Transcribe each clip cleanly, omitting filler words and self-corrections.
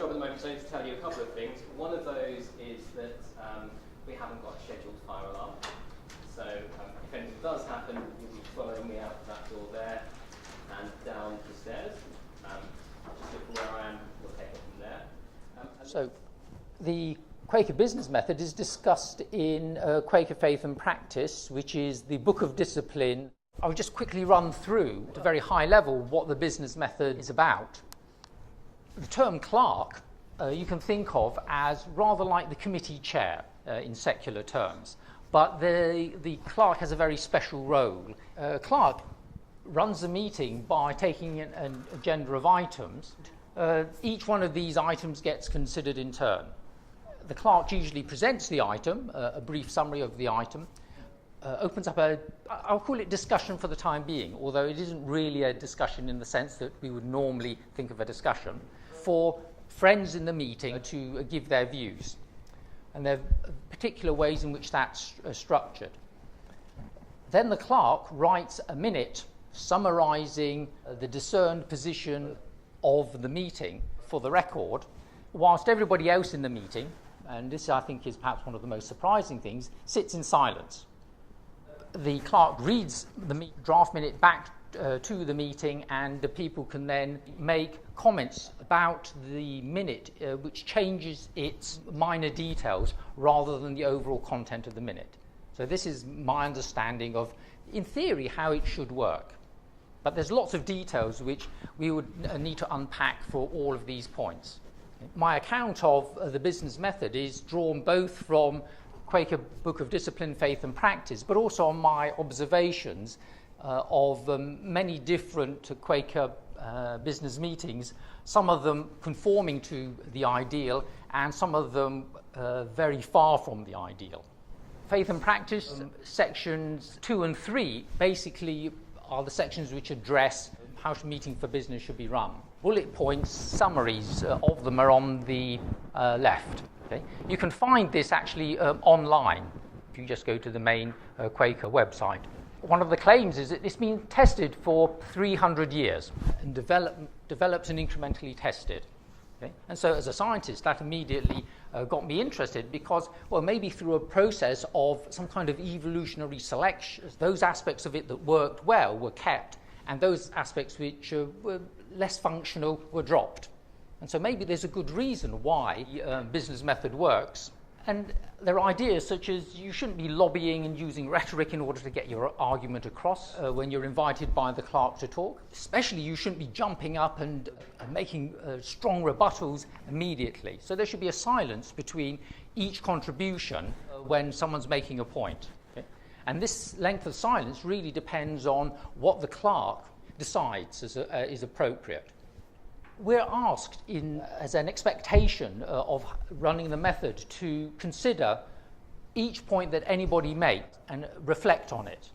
job at the moment is to tell you a couple of things. One of those is that we haven't got a scheduled fire alarm. So if anything does happen, you'll be following me out that door there and down the stairs. Just look from where I am, we'll take it from there. So the Quaker Business Method is discussed in Quaker Faith and Practice, which is the book of discipline. I'll just quickly run through at a very high level what the business method is about. The term clerk you can think of as rather like the committee chair in secular terms, but the clerk has a very special role. Clerk runs the meeting by taking an agenda of items. Each one of these items gets considered in turn. The clerk usually presents the item, a brief summary of the item, opens up I'll call it discussion for the time being, although it isn't really a discussion in the sense that we would normally think of a discussion, for friends in the meeting to give their views. And there are particular ways in which that's structured. Then the clerk writes a minute summarising the discerned position of the meeting for the record, whilst everybody else in the meeting, and this I think is perhaps one of the most surprising things, sits in silence. The clerk reads the draft minute back to the meeting, and the people can then make comments about the minute, which changes its minor details rather than the overall content of the minute. So this is my understanding of, in theory, how it should work. But there's lots of details which we would need to unpack for all of these points. My account of the business method is drawn both from Quaker Book of Discipline, Faith and Practice, but also on my observations of many different Quaker business meetings, some of them conforming to the ideal and some of them very far from the ideal. Faith and Practice, sections 2 and 3 basically are the sections which address how meeting for business should be run. Bullet points, summaries of them are on the left. Okay? You can find this actually online if you just go to the main Quaker website. One of the claims is that it's been tested for 300 years and developed and incrementally tested. Okay? And so as a scientist, that immediately got me interested because, well, maybe through a process of some kind of evolutionary selection, those aspects of it that worked well were kept, and those aspects which were less functional were dropped. And so maybe there's a good reason why business method works. And there are ideas such as you shouldn't be lobbying and using rhetoric in order to get your argument across when you're invited by the clerk to talk. Especially you shouldn't be jumping up and making strong rebuttals immediately. So there should be a silence between each contribution when someone's making a point. Okay? And this length of silence really depends on what the clerk decides is appropriate. We're asked as an expectation of running the method to consider each point that anybody makes and reflect on it.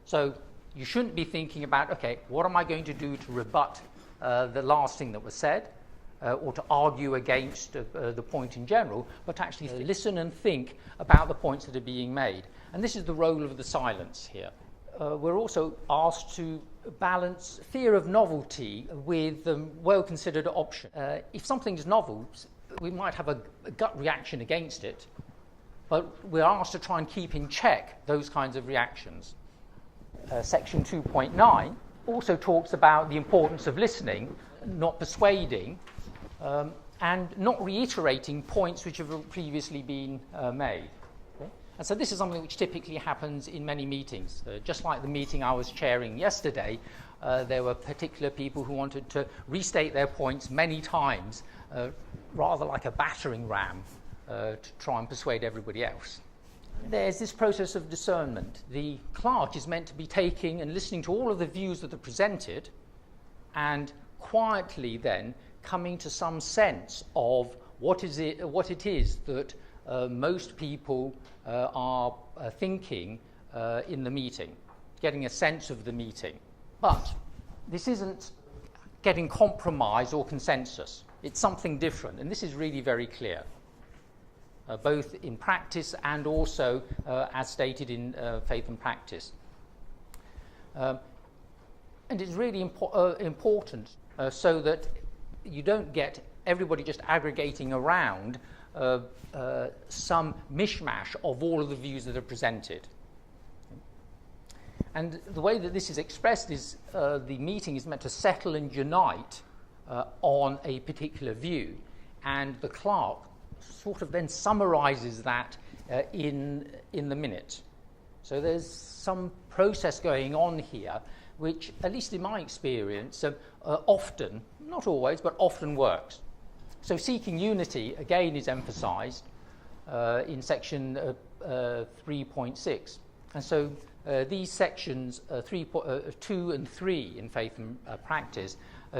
So you shouldn't be thinking about, okay, what am I going to do to rebut the last thing that was said or to argue against the point in general, but to actually listen and think about the points that are being made. And this is the role of the silence here. We're also asked to balance fear of novelty with well-considered option. If something is novel, we might have a gut reaction against it, but we're asked to try and keep in check those kinds of reactions. Section 2.9 also talks about the importance of listening, not persuading, and not reiterating points which have previously been made. And so this is something which typically happens in many meetings. Just like the meeting I was chairing yesterday, there were particular people who wanted to restate their points many times, rather like a battering ram, to try and persuade everybody else. There's this process of discernment. The clerk is meant to be taking and listening to all of the views that are presented and quietly then coming to some sense of what it is that most people are thinking in the meeting, getting a sense of the meeting. But this isn't getting compromise or consensus. It's something different, and this is really very clear, both in practice and also as stated in Faith and Practice. And it's really important so that you don't get everybody just aggregating around some mishmash of all of the views that are presented. And the way that this is expressed is the meeting is meant to settle and unite on a particular view, and the clerk sort of then summarizes that in the minute. So there's some process going on here which, at least in my experience, often, not always, but often works. So seeking unity, again, is emphasized in section 3.6. And so these sections 2 and 3 in Faith and Practice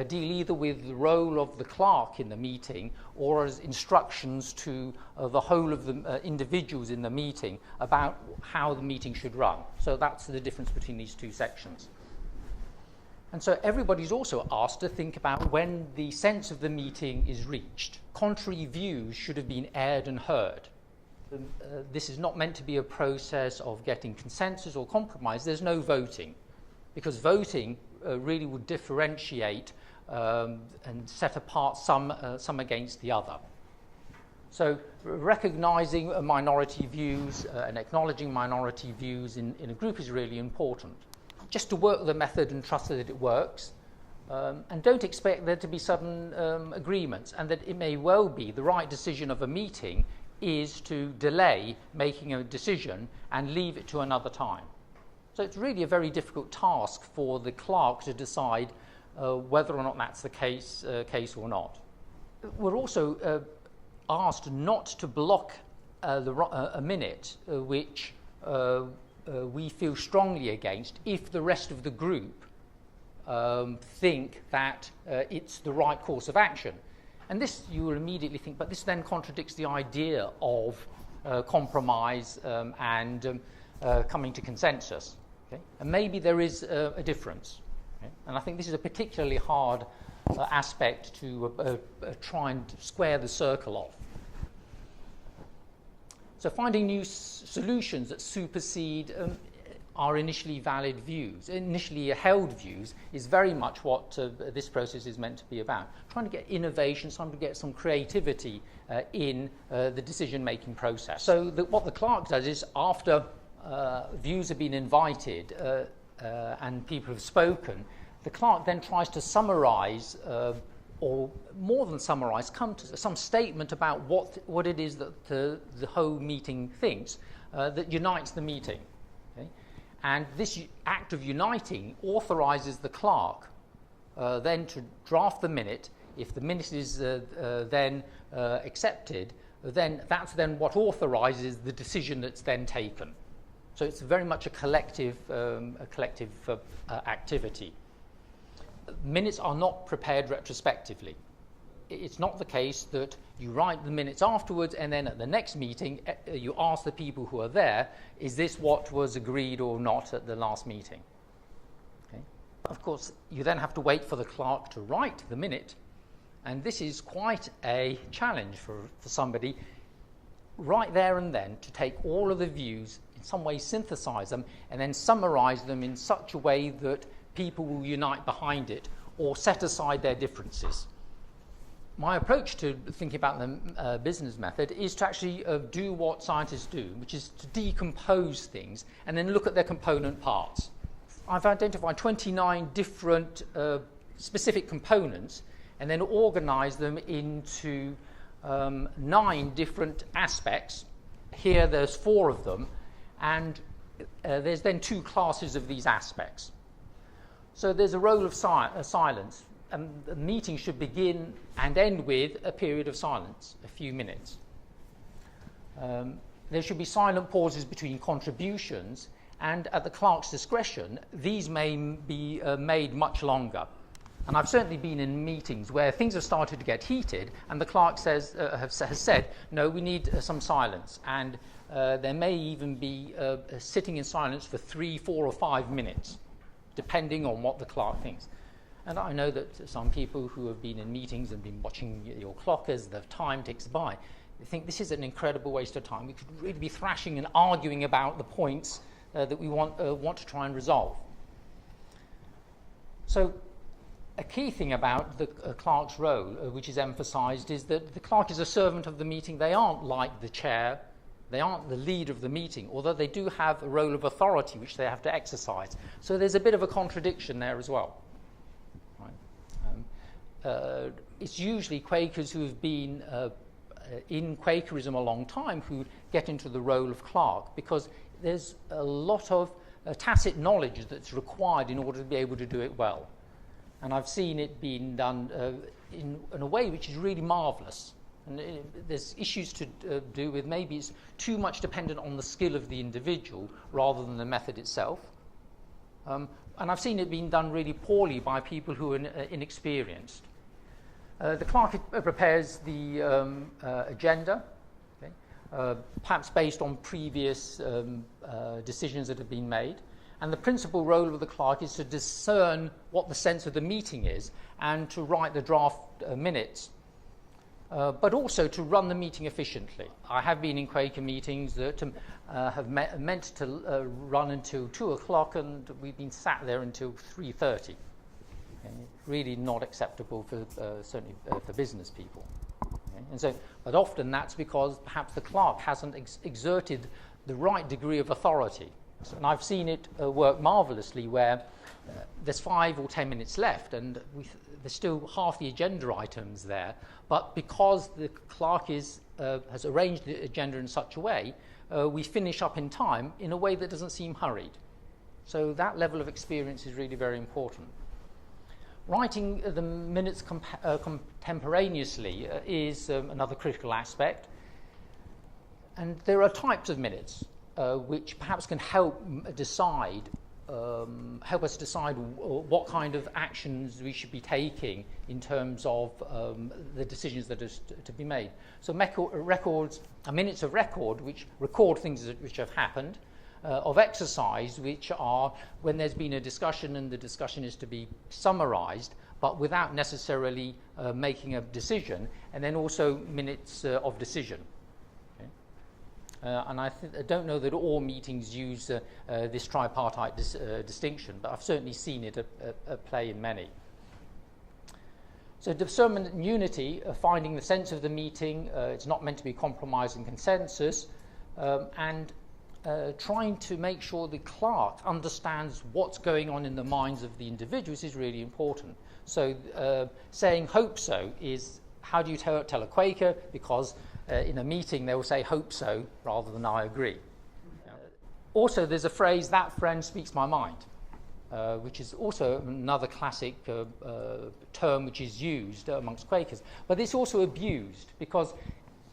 deal either with the role of the clerk in the meeting or as instructions to the whole of the individuals in the meeting about how the meeting should run. So that's the difference between these two sections. And so everybody's also asked to think about when the sense of the meeting is reached. Contrary views should have been aired and heard. This is not meant to be a process of getting consensus or compromise. There's no voting, because voting really would differentiate and set apart some against the other. So recognizing minority views and acknowledging minority views in a group is really important. Just to work the method and trust that it works, and don't expect there to be sudden agreements, and that it may well be the right decision of a meeting is to delay making a decision and leave it to another time. So it's really a very difficult task for the clerk to decide whether or not that's the case or not. We're also asked not to block a minute which we feel strongly against if the rest of the group think that it's the right course of action. And this, you will immediately think, but this then contradicts the idea of compromise and coming to consensus. Okay? And maybe there is a difference. Okay? And I think this is a particularly hard aspect to try and square the circle of. So finding new solutions that supersede our initially valid views, initially held views, is very much what this process is meant to be about. Trying to get innovation, trying to get some creativity in the decision-making process. So what the clerk does is, after views have been invited and people have spoken, the clerk then tries to summarize or more than summarize, come to some statement about what it is that the whole meeting thinks that unites the meeting. Okay? And this act of uniting authorizes the clerk then to draft the minute. If the minute is then accepted, then that's then what authorizes the decision that's then taken. So it's very much a collective activity. Minutes are not prepared retrospectively. It's not the case that you write the minutes afterwards and then at the next meeting you ask the people who are there, is this what was agreed or not at the last meeting? Okay. Of course, you then have to wait for the clerk to write the minute, and this is quite a challenge for somebody right there and then to take all of the views, in some way synthesize them, and then summarize them in such a way that people will unite behind it or set aside their differences. My approach to thinking about the business method is to actually do what scientists do, which is to decompose things and then look at their component parts. I've identified 29 different specific components and then organized them into 9 different aspects. Here there's 4 of them, and there's then 2 classes of these aspects. So there's a role of silence, and the meeting should begin and end with a period of silence, a few minutes. There should be silent pauses between contributions, and at the clerk's discretion, these may be made much longer. And I've certainly been in meetings where things have started to get heated, and the clerk has said, no, we need some silence. And there may even be sitting in silence for 3, 4, or 5 minutes, depending on what the clerk thinks. And I know that some people who have been in meetings and been watching your clock as the time ticks by, they think this is an incredible waste of time. We could really be thrashing and arguing about the points that we want to try and resolve. So a key thing about the clerk's role, which is emphasised, is that the clerk is a servant of the meeting. They aren't like the chair. They aren't the leader of the meeting, although they do have a role of authority which they have to exercise. So there's a bit of a contradiction there as well. Right? It's usually Quakers who have been in Quakerism a long time who get into the role of clerk, because there's a lot of tacit knowledge that's required in order to be able to do it well. And I've seen it being done in a way which is really marvellous. And there's issues to do with maybe it's too much dependent on the skill of the individual rather than the method itself. And I've seen it being done really poorly by people who are inexperienced. The clerk prepares the agenda, okay, perhaps based on previous decisions that have been made. And the principal role of the clerk is to discern what the sense of the meeting is and to write the draft minutes, but also to run the meeting efficiently. I have been in Quaker meetings that have meant to run until 2 o'clock, and we've been sat there until 3:30. Okay? Really not acceptable for certainly for business people. Okay? And so, but often that's because perhaps the clerk hasn't exerted the right degree of authority. And I've seen it work marvellously where there's 5 or 10 minutes left and there's still half the agenda items there, but because the clerk has arranged the agenda in such a way, we finish up in time in a way that doesn't seem hurried. So that level of experience is really very important. Writing the minutes contemporaneously is another critical aspect. And there are types of minutes which perhaps can help us decide what kind of actions we should be taking in terms of the decisions that are to be made. So records are minutes of record which record things which have happened, of exercise which are when there's been a discussion and the discussion is to be summarised, but without necessarily making a decision, and then also minutes of decision. And I don't know that all meetings use this tripartite distinction, but I've certainly seen it at play in many. So discernment and unity, finding the sense of the meeting, it's not meant to be compromise and consensus, and trying to make sure the clerk understands what's going on in the minds of the individuals is really important. So saying hope so is, how do you tell a Quaker? Because in a meeting they will say hope so rather than I agree. Also there's a phrase, that friend speaks my mind, which is also another classic term which is used amongst Quakers, but it's also abused, because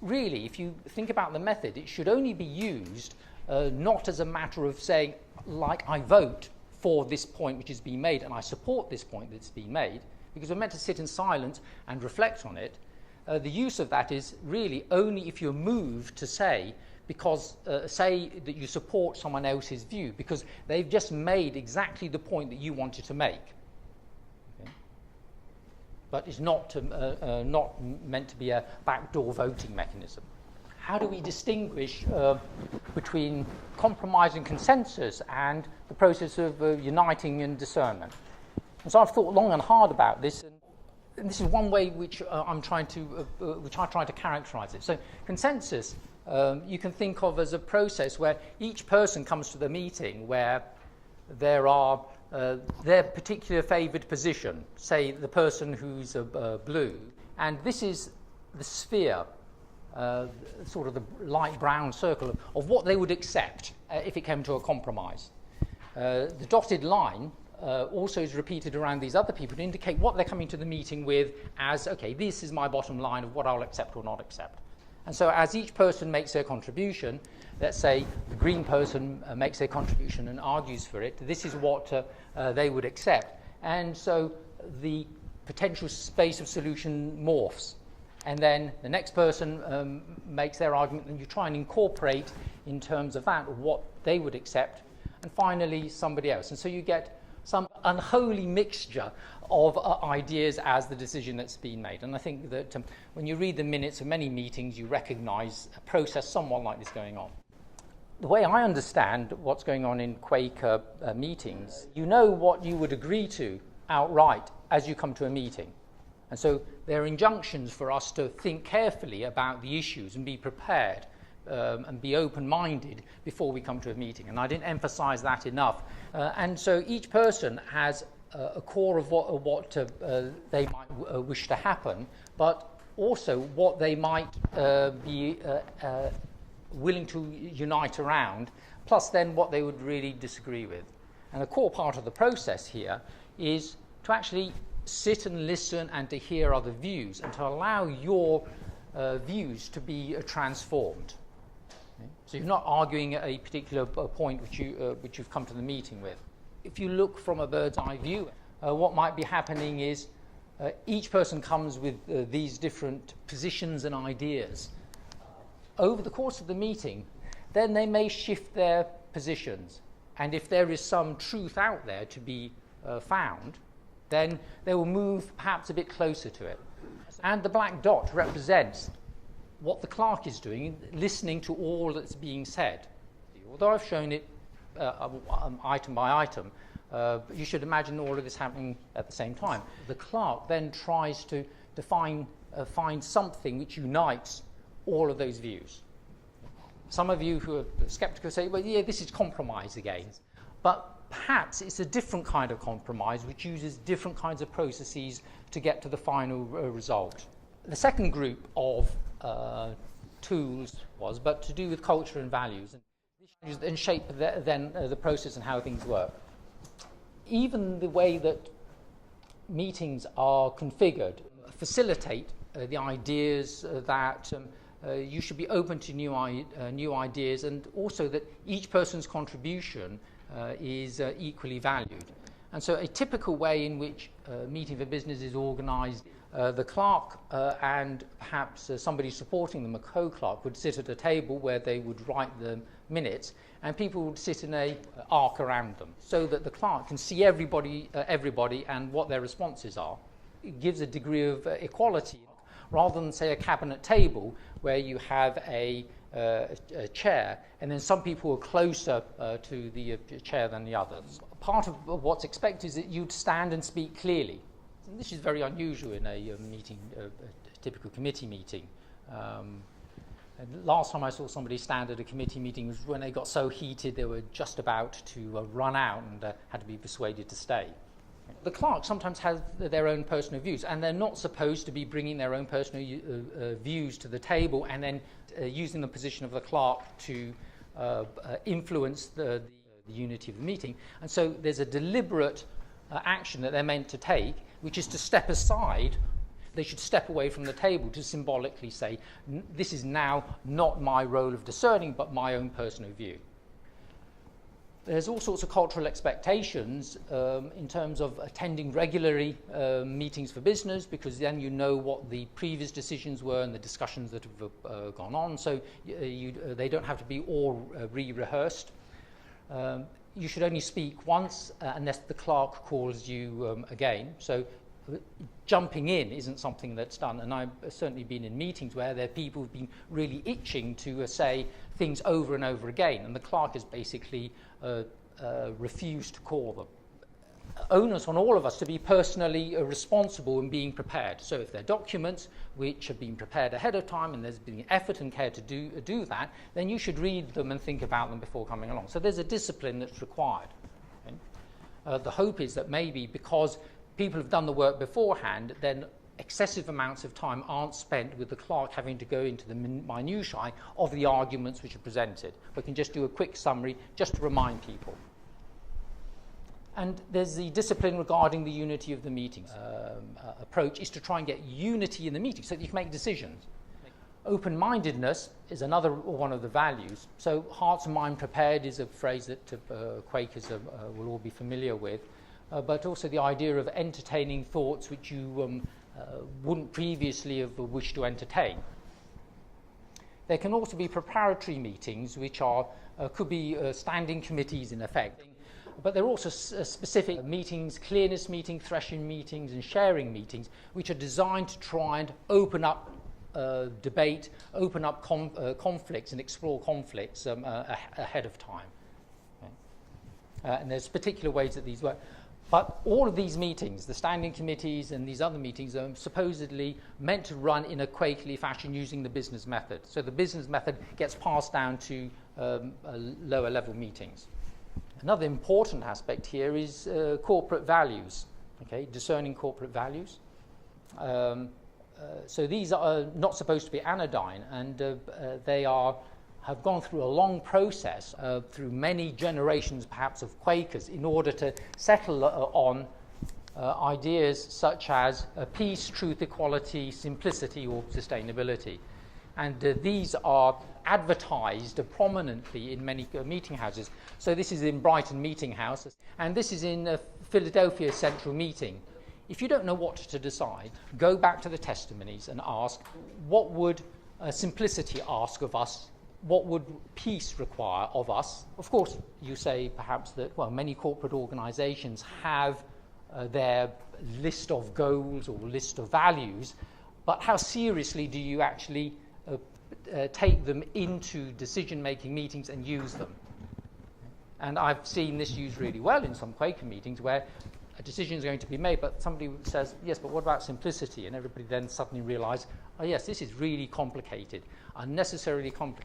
really if you think about the method, it should only be used not as a matter of saying, like, I vote for this point which is being made and I support this point that's been made, because we're meant to sit in silence and reflect on it. The use of that is really only if you're moved to say, because say that you support someone else's view because they've just made exactly the point that you wanted to make. Okay? But it's not meant to be a backdoor voting mechanism. How do we distinguish between compromise and consensus and the process of uniting and discernment? And so I've thought long and hard about this, and this is one way which I try to characterise it. So consensus, you can think of as a process where each person comes to the meeting where there are their particular favoured position, say the person who's blue, and this is the sphere, sort of the light brown circle of what they would accept if it came to a compromise. The dotted line also is repeated around these other people to indicate what they're coming to the meeting with as, okay, this is my bottom line of what I'll accept or not accept. And so as each person makes their contribution, let's say the green person makes their contribution and argues for it, this is what they would accept. And so the potential space of solution morphs. And then the next person makes their argument, and you try and incorporate in terms of that what they would accept. And finally, somebody else. And so you get some unholy mixture of ideas as the decision that's been made. And I think that when you read the minutes of many meetings, you recognise a process somewhat like this going on. The way I understand what's going on in Quaker meetings, you know what you would agree to outright as you come to a meeting. And so there are injunctions for us to think carefully about the issues and be prepared and be open-minded before we come to a meeting. And I didn't emphasize that enough. And so each person has a core of what they might wish to happen, but also what they might be willing to unite around, plus then what they would really disagree with. And a core part of the process here is to actually sit and listen and to hear other views and to allow your views to be transformed. Okay? So you're not arguing at a particular point which you've come to the meeting with. If you look from a bird's eye view, what might be happening is each person comes with these different positions and ideas. Over the course of the meeting, then they may shift their positions. And if there is some truth out there to be found, then they will move perhaps a bit closer to it. And the black dot represents what the clerk is doing, listening to all that's being said. Although I've shown it item by item, you should imagine all of this happening at the same time. The clerk then tries to find something which unites all of those views. Some of you who are skeptical say, well, yeah, this is compromise again. But perhaps it's a different kind of compromise which uses different kinds of processes to get to the final result. The second group of tools was but to do with culture and values and shape the process and how things work. Even the way that meetings are configured facilitate the ideas that you should be open to new ideas, and also that each person's contribution is equally valued. And so a typical way in which a meeting for business is organised, the clerk and perhaps somebody supporting them, a co-clerk, would sit at a table where they would write the minutes, and people would sit in a arc around them so that the clerk can see everybody and what their responses are. It gives a degree of equality, rather than, say, a cabinet table where you have a chair, and then some people are closer to the chair than the others. Part of what's expected is that you'd stand and speak clearly. And this is very unusual in a meeting, a typical committee meeting. And last time I saw somebody stand at a committee meeting was when they got so heated they were just about to run out and had to be persuaded to stay. The clerks sometimes have their own personal views, and they're not supposed to be bringing their own personal views to the table and then using the position of the clerk to influence the unity of the meeting. And so there's a deliberate action that they're meant to take, which is to step aside. They should step away from the table to symbolically say, this is now not my role of discerning, but my own personal view. There's all sorts of cultural expectations in terms of attending regularly meetings for business, because then you know what the previous decisions were and the discussions that have gone on, so they don't have to be all re-rehearsed. You should only speak once unless the clerk calls you again. So jumping in isn't something that's done, and I've certainly been in meetings where there are people who've been really itching to say things over and over again, and the clerk has basically refused to call them. Onus on all of us to be personally responsible in being prepared. So if there are documents which have been prepared ahead of time and there's been effort and care to do that, then you should read them and think about them before coming along. So there's a discipline that's required. Okay? The hope is that maybe because people have done the work beforehand, then excessive amounts of time aren't spent with the clerk having to go into the minutiae of the arguments which are presented. We can just do a quick summary just to remind people. And there's the discipline regarding the unity of the meetings. Approach is to try and get unity in the meeting so that you can make decisions. Open-mindedness is another one of the values. So hearts and mind prepared is a phrase that Quakers will all be familiar with. But also the idea of entertaining thoughts which you wouldn't previously have wished to entertain. There can also be preparatory meetings, which could be standing committees in effect. But there are also specific meetings, clearness meetings, threshing meetings, and sharing meetings, which are designed to try and open up debate, open up conflicts, and explore conflicts ahead of time. Okay. And there's particular ways that these work. But all of these meetings, the standing committees and these other meetings, are supposedly meant to run in a Quakerly fashion using the business method. So the business method gets passed down to lower level meetings. Another important aspect here is corporate values, okay, discerning corporate values. So these are not supposed to be anodyne, and they have gone through a long process through many generations, perhaps, of Quakers in order to settle on ideas such as peace, truth, equality, simplicity, or sustainability. And these are advertised prominently in many meeting houses. So this is in Brighton Meeting House, and this is in Philadelphia Central Meeting. If you don't know what to decide, go back to the testimonies and ask, what would simplicity ask of us? What would peace require of us? Of course, you say perhaps that, well, many corporate organizations have their list of goals or list of values, but how seriously do you actually take them into decision-making meetings and use them? And I've seen this used really well in some Quaker meetings where a decision is going to be made, but somebody says, yes, but what about simplicity? And everybody then suddenly realizes, oh yes, this is really complicated, unnecessarily complicated.